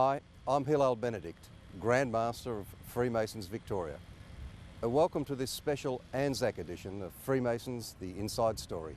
Hi, I'm Hillel Benedykt, Grand Master of Freemasons Victoria. Welcome to this special Anzac edition of Freemasons, the Inside Story.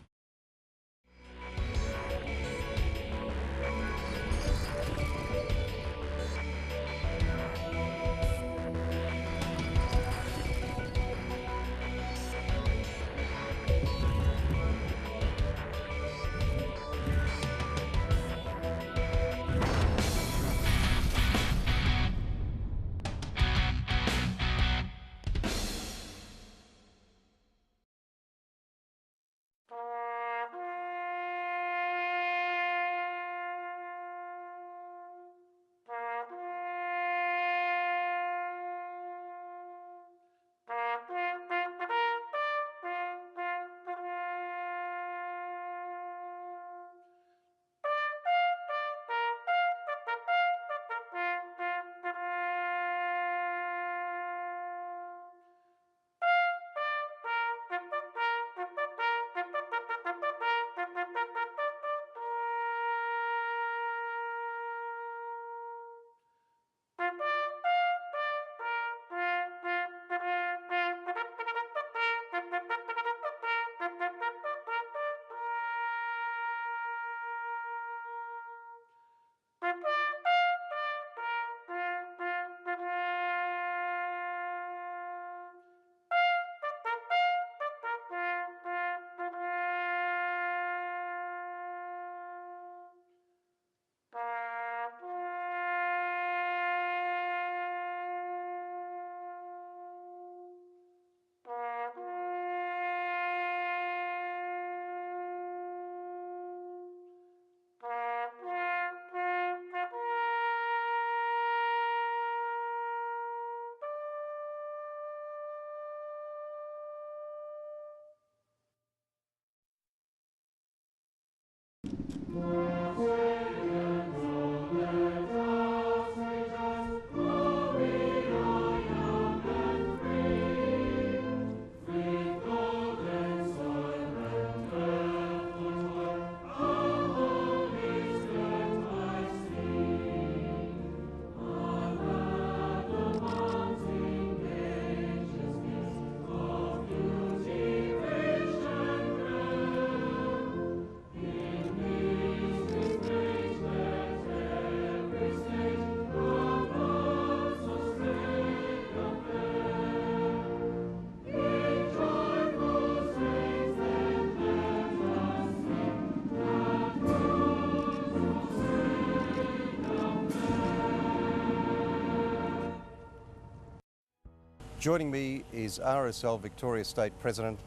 Joining me is RSL Victoria State President,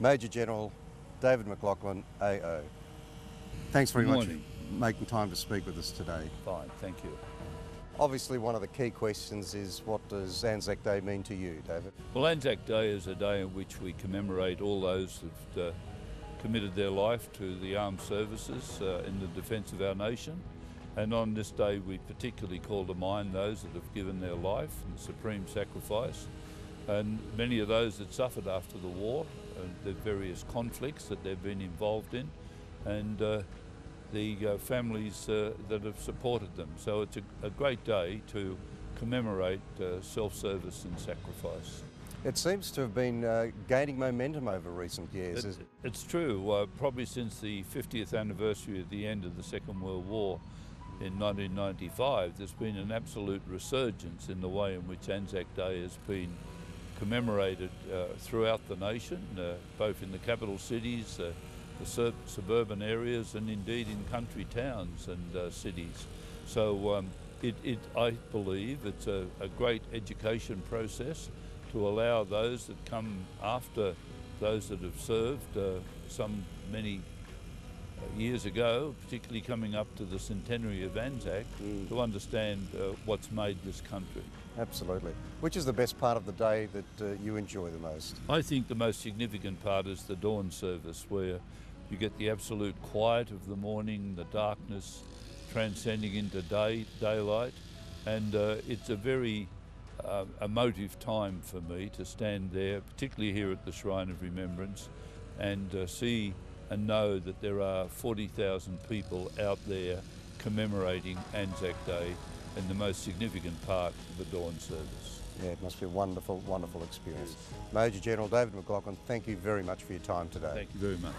Major General David McLachlan, AO. Thanks very much for making time to speak with us today. Fine, thank you. Obviously, one of the key questions is, what does Anzac Day mean to you, David? Well, Anzac Day is a day in which we commemorate all those that committed their life to the armed services in the defence of our nation. And on this day, we particularly call to mind those that have given their life in supreme sacrifice, and many of those that suffered after the war, the various conflicts that they've been involved in, and the families that have supported them. So it's a great day to commemorate self-service and sacrifice. It seems to have been gaining momentum over recent years. It's true. Probably since the 50th anniversary of the end of the Second World War in 1995, there's been an absolute resurgence in the way in which Anzac Day has been commemorated throughout the nation, both in the capital cities, the suburban areas, and indeed in country towns and cities. So I believe it's a great education process to allow those that come after those that have served many years ago, particularly coming up to the centenary of Anzac, to understand what's made this country. Absolutely. Which is the best part of the day that you enjoy the most? I think the most significant part is the dawn service, where you get the absolute quiet of the morning, the darkness transcending into daylight, and it's a very emotive time for me to stand there, particularly here at the Shrine of Remembrance, and see and know that there are 40,000 people out there commemorating Anzac Day and the most significant part of the dawn service. Yeah, it must be a wonderful, wonderful experience. Major General David McLachlan, thank you very much for your time today. Thank you very much.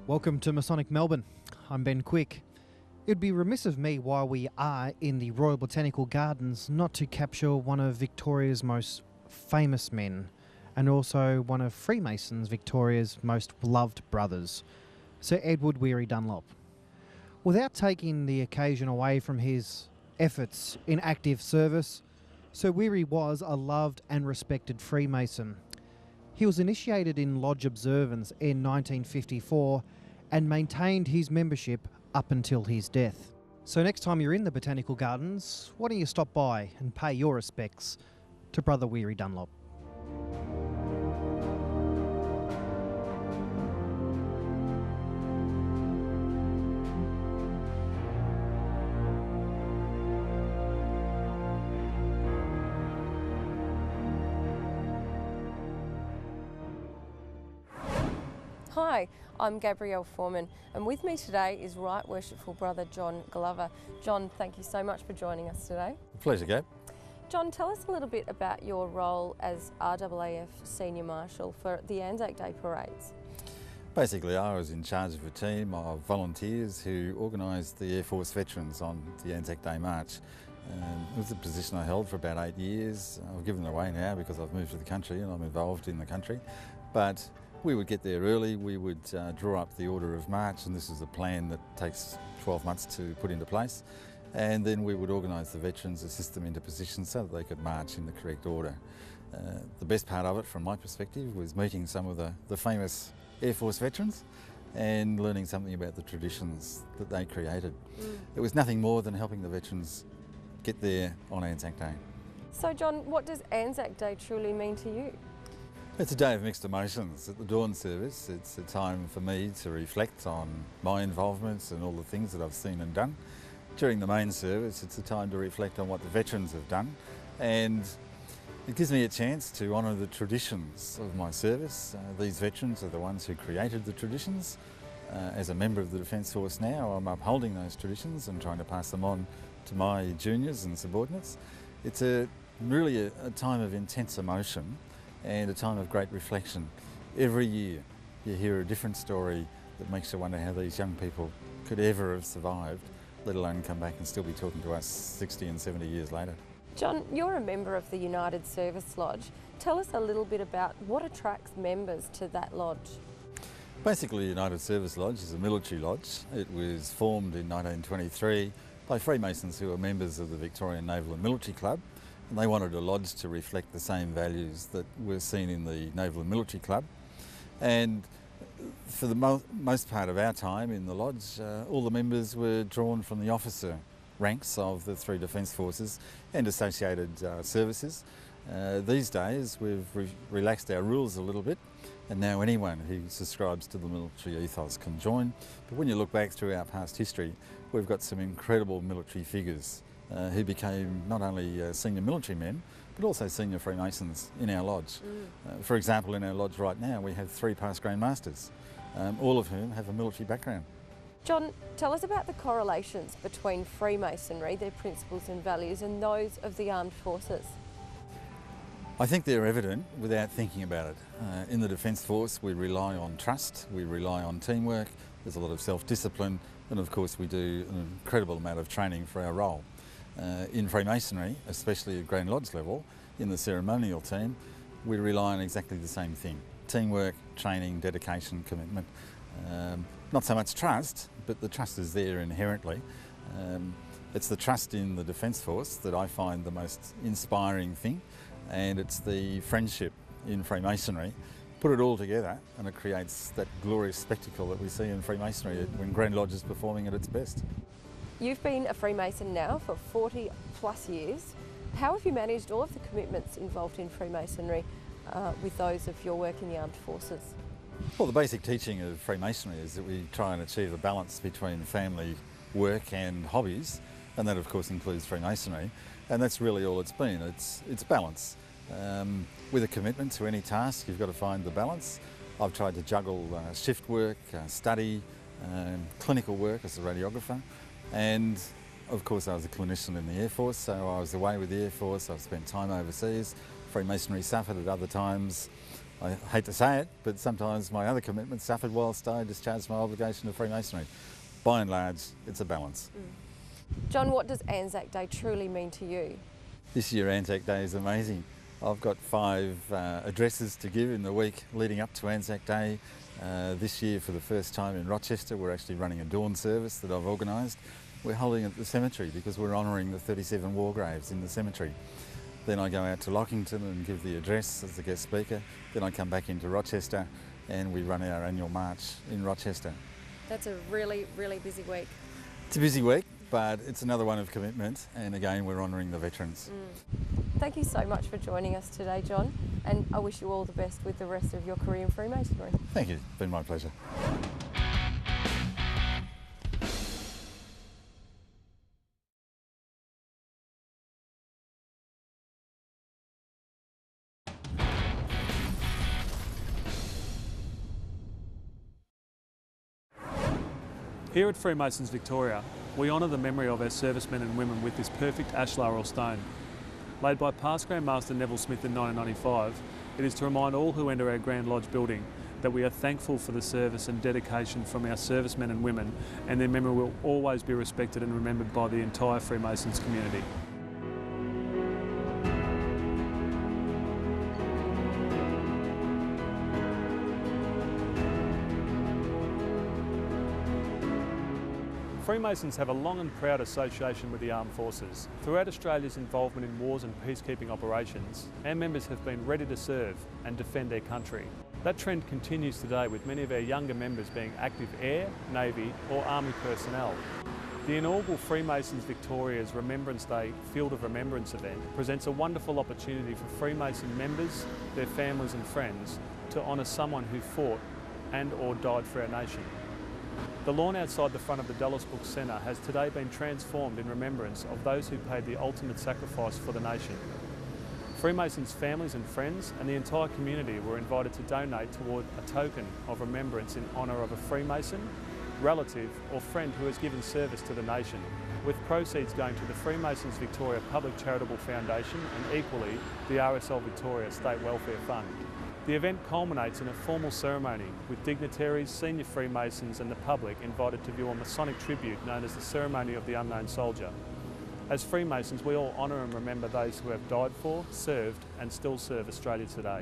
Welcome to Masonic Melbourne. I'm Ben Quick. It'd be remiss of me while we are in the Royal Botanical Gardens not to capture one of Victoria's most famous men and also one of Freemasons' Victoria's most loved brothers, Sir Edward Weary Dunlop. Without taking the occasion away from his efforts in active service, Sir Weary was a loved and respected Freemason. He was initiated in lodge observance in 1954 and maintained his membership up until his death. So next time you're in the Botanical Gardens, why don't you stop by and pay your respects to Brother Weary Dunlop. Hi, I'm Gabrielle Forman, and with me today is Right Worshipful Brother John Glover. John, thank you so much for joining us today. Pleasure, Gab. John, tell us a little bit about your role as RAAF Senior Marshall for the Anzac Day parades. Basically, I was in charge of a team of volunteers who organised the Air Force veterans on the Anzac Day March. It was a position I held for about 8 years. I've given it away now because I've moved to the country and I'm involved in the country. But we would get there early, we would draw up the order of march, and this is a plan that takes 12 months to put into place. And then we would organise the veterans, assist them into position so that they could march in the correct order. The best part of it, from my perspective, was meeting some of the famous Air Force veterans and learning something about the traditions that they created. It was nothing more than helping the veterans get there on Anzac Day. So John, what does Anzac Day truly mean to you? It's a day of mixed emotions. At the dawn service, it's a time for me to reflect on my involvements and all the things that I've seen and done. During the main service, it's a time to reflect on what the veterans have done, and it gives me a chance to honour the traditions of my service. These veterans are the ones who created the traditions, As a member of the Defence Force now, I'm upholding those traditions and trying to pass them on to my juniors and subordinates. It's really a time of intense emotion and a time of great reflection. Every year you hear a different story that makes you wonder how these young people could ever have survived, let alone come back and still be talking to us 60 and 70 years later. John, you're a member of the United Service Lodge. Tell us a little bit about what attracts members to that lodge. Basically, United Service Lodge is a military lodge. It was formed in 1923 by Freemasons who were members of the Victorian Naval and Military Club, and they wanted a lodge to reflect the same values that were seen in the Naval and Military Club. And for the most part of our time in the lodge, all the members were drawn from the officer ranks of the three Defence Forces and associated services. These days we've relaxed our rules a little bit, and now anyone who subscribes to the military ethos can join. But when you look back through our past history, we've got some incredible military figures who became not only senior military men, but also senior Freemasons in our lodge. For example, in our lodge right now we have 3 past Grand Masters, all of whom have a military background. John, tell us about the correlations between Freemasonry, their principles and values, and those of the armed forces. I think they're evident without thinking about it. In the Defence Force we rely on trust, we rely on teamwork, there's a lot of self-discipline, and of course we do an incredible amount of training for our role. In Freemasonry, especially at Grand Lodge level, in the ceremonial team, we rely on exactly the same thing. Teamwork, training, dedication, commitment. Not so much trust, but the trust is there inherently. It's the trust in the Defence Force that I find the most inspiring thing, and it's the friendship in Freemasonry. Put it all together and it creates that glorious spectacle that we see in Freemasonry when Grand Lodge is performing at its best. You've been a Freemason now for 40 plus years. How have you managed all of the commitments involved in Freemasonry with those of your work in the armed forces? Well, the basic teaching of Freemasonry is that we try and achieve a balance between family, work and hobbies, and that of course includes Freemasonry, and that's really all it's been. It's balance. With a commitment to any task, you've got to find the balance. I've tried to juggle shift work, study, clinical work as a radiographer, and of course I was a clinician in the Air Force, so I was away with the Air Force, I've spent time overseas. Freemasonry suffered at other times. I hate to say it, but sometimes my other commitments suffered whilst I discharged my obligation to Freemasonry. By and large, it's a balance. John, what does Anzac Day truly mean to you? This year Anzac Day is amazing. I've got 5 addresses to give in the week leading up to Anzac Day. This year, for the first time in Rochester, we're actually running a dawn service that I've organised. We're holding it at the cemetery because we're honouring the 37 war graves in the cemetery. Then I go out to Lockington and give the address as the guest speaker. Then I come back into Rochester and we run our annual march in Rochester. That's a really, really busy week. It's a busy week, but it's another one of commitment, and again we're honouring the veterans. Thank you so much for joining us today, John, and I wish you all the best with the rest of your career in Freemasonry. Thank you, it's been my pleasure. Here at Freemasons Victoria, we honour the memory of our servicemen and women with this perfect ashlar or stone. Laid by past Grand Master Neville Smith in 1995, it is to remind all who enter our Grand Lodge building that we are thankful for the service and dedication from our servicemen and women, and their memory will always be respected and remembered by the entire Freemasons community. Freemasons have a long and proud association with the armed forces. Throughout Australia's involvement in wars and peacekeeping operations, our members have been ready to serve and defend their country. That trend continues today, with many of our younger members being active Air, Navy or Army personnel. The inaugural Freemasons Victoria's Remembrance Day Field of Remembrance event presents a wonderful opportunity for Freemason members, their families and friends to honour someone who fought and or died for our nation. The lawn outside the front of the Dallas Book Centre has today been transformed in remembrance of those who paid the ultimate sacrifice for the nation. Freemasons' families and friends and the entire community were invited to donate toward a token of remembrance in honour of a Freemason, relative or friend who has given service to the nation, with proceeds going to the Freemasons Victoria Public Charitable Foundation and equally the RSL Victoria State Welfare Fund. The event culminates in a formal ceremony with dignitaries, senior Freemasons and the public invited to view a Masonic tribute known as the Ceremony of the Unknown Soldier. As Freemasons, we all honour and remember those who have died for, served and still serve Australia today.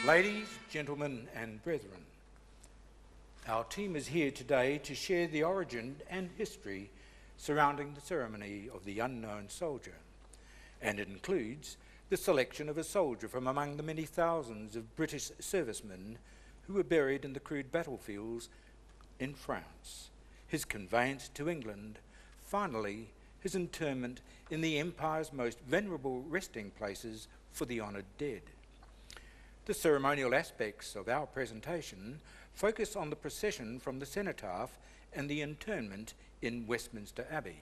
Ladies, gentlemen and brethren, our team is here today to share the origin and history surrounding the ceremony of the Unknown Soldier, and it includes the selection of a soldier from among the many thousands of British servicemen who were buried in the crude battlefields in France, his conveyance to England, finally his interment in the Empire's most venerable resting places for the honoured dead. The ceremonial aspects of our presentation focus on the procession from the cenotaph and the interment in Westminster Abbey.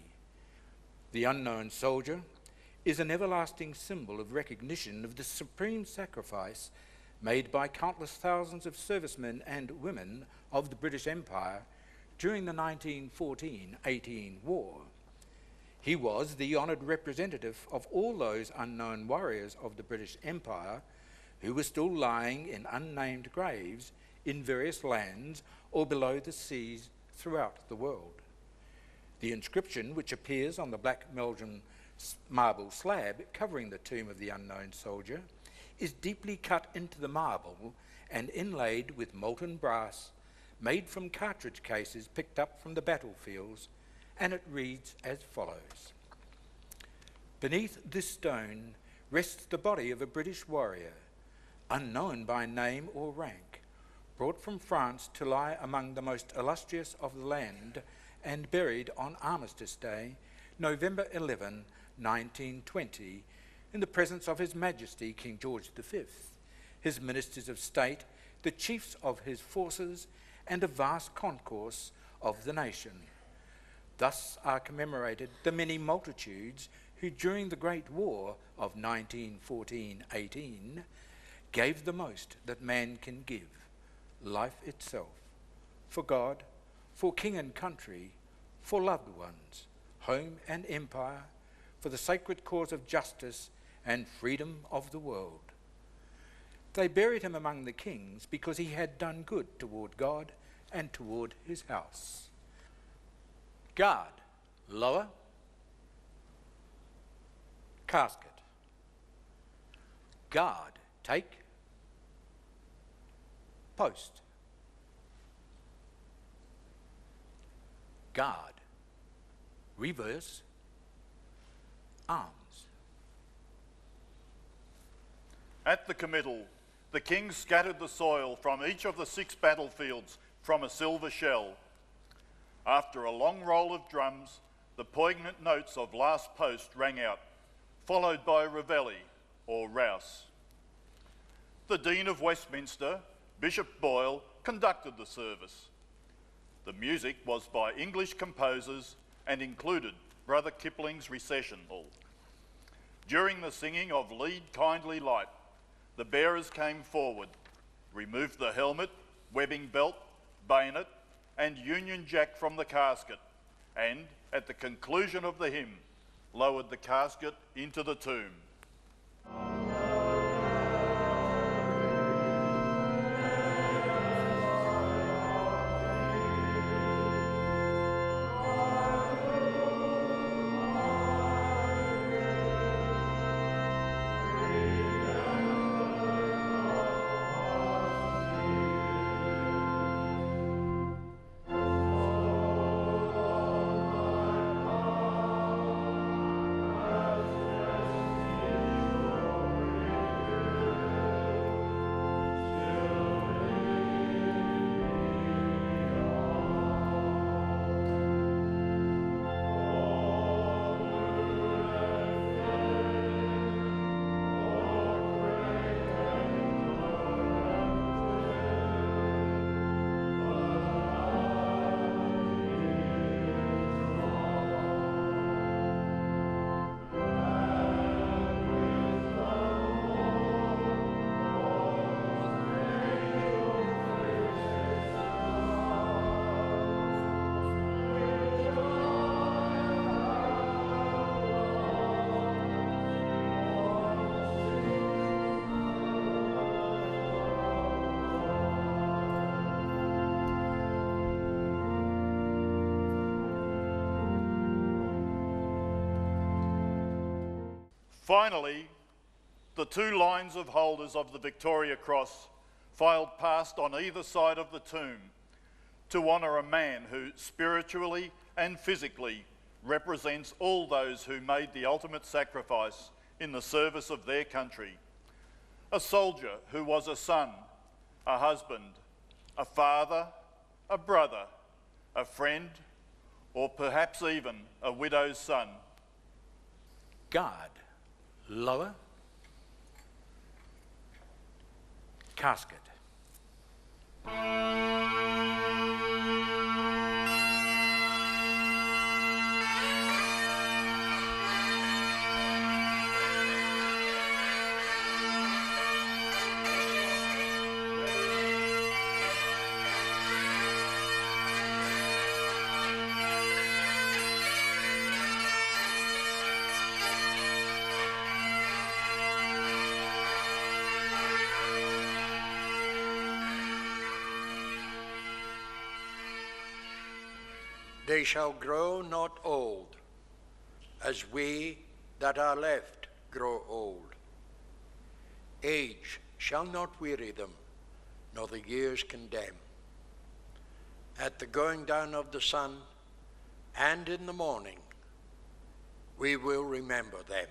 The Unknown Soldier is an everlasting symbol of recognition of the supreme sacrifice made by countless thousands of servicemen and women of the British Empire during the 1914-18 war. He was the honoured representative of all those unknown warriors of the British Empire who were still lying in unnamed graves in various lands or below the seas throughout the world. The inscription, which appears on the black Belgian marble slab covering the tomb of the Unknown Soldier, is deeply cut into the marble and inlaid with molten brass made from cartridge cases picked up from the battlefields, and it reads as follows. Beneath this stone rests the body of a British warrior, unknown by name or rank, brought from France to lie among the most illustrious of the land and buried on Armistice Day, November 11, 1920, in the presence of His Majesty King George V, his ministers of state, the chiefs of his forces, and a vast concourse of the nation. Thus are commemorated the many multitudes who during the Great War of 1914-18 gave the most that man can give, life itself, for God, for king and country, for loved ones, home and empire, for the sacred cause of justice and freedom of the world. They buried him among the kings because he had done good toward God and toward his house. Guard, lower. Casket. Guard, take. Post. Guard, reverse. Arms. At the committal, the king scattered the soil from each of the 6 battlefields from a silver shell. After a long roll of drums, the poignant notes of Last Post rang out, followed by Reveille, or Rouse. The Dean of Westminster, Bishop Boyle, conducted the service. The music was by English composers and included Brother Kipling's Recessional. During the singing of Lead Kindly Light, the bearers came forward, removed the helmet, webbing belt, bayonet, and Union Jack from the casket, and, at the conclusion of the hymn, lowered the casket into the tomb. Finally, the two lines of holders of the Victoria Cross filed past on either side of the tomb to honour a man who spiritually and physically represents all those who made the ultimate sacrifice in the service of their country. A soldier who was a son, a husband, a father, a brother, a friend, or perhaps even a widow's son. Guard, lower, casket. They shall grow not old, as we that are left grow old. Age shall not weary them, nor the years condemn. At the going down of the sun, and in the morning, we will remember them.